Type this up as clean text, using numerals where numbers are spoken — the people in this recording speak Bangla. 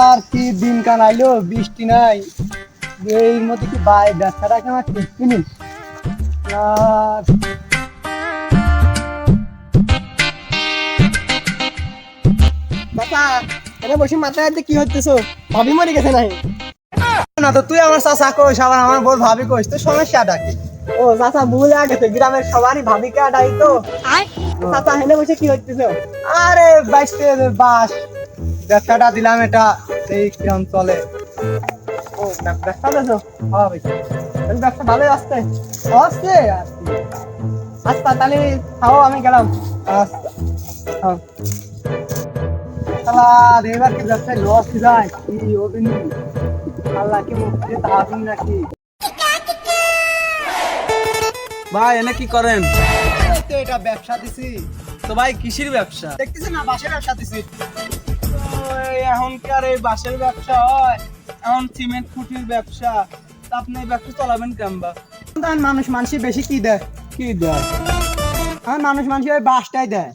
আর কি দিন কান আইলো, বৃষ্টি নাই, এর মধ্যে কি ব্যবসাটা কি আমার ঠিক কিনি আর চাচা এনে বসে মাথায় কি হচ্ছে? ভাবি মরে গেছে নাই? না তো তুই আমার চাচা কইস, আবার আমার বল ভাবি কইস, তো সমস্যাটা কি? ও চাচা ভুল হয়ে গেছে, গ্রামের সবারই ভাবিকে আডাই তো। চাচা হেনে বসে কি হচ্ছে? আরে বাইশতে বাস ব্যবসাটা দিলাম, এটা এই কিরম চলে। ও ব্যবসা দেছো? হবে ব্যবসা ভালোই আসছে। আসছে আর কি। আচ্ছা তাহলে খাও, আমি গেলাম। আচ্ছা শালা এবার কি ব্যবসায় লস যায় কি অভিনি, আল্লাহ কি মুক্তি তাহাবিন নাকি? ভাই এনে কি করেন? এই তো এটা ব্যবসা দিছি, তো ভাই কিসের ব্যবসা? দেখতেছেন না বাসের ব্যবসা দিছি। এখন কি আর এই বাঁশের ব্যবসা হয়? এখন সিমেন্ট খুঁটির ব্যবসা। তা আপনি এই ব্যবসা চালাবেন কেমবা? মানুষ মানুষই বেশি কি দেয়, কি দেয়? মানুষ ওই বাসটাই দেয়।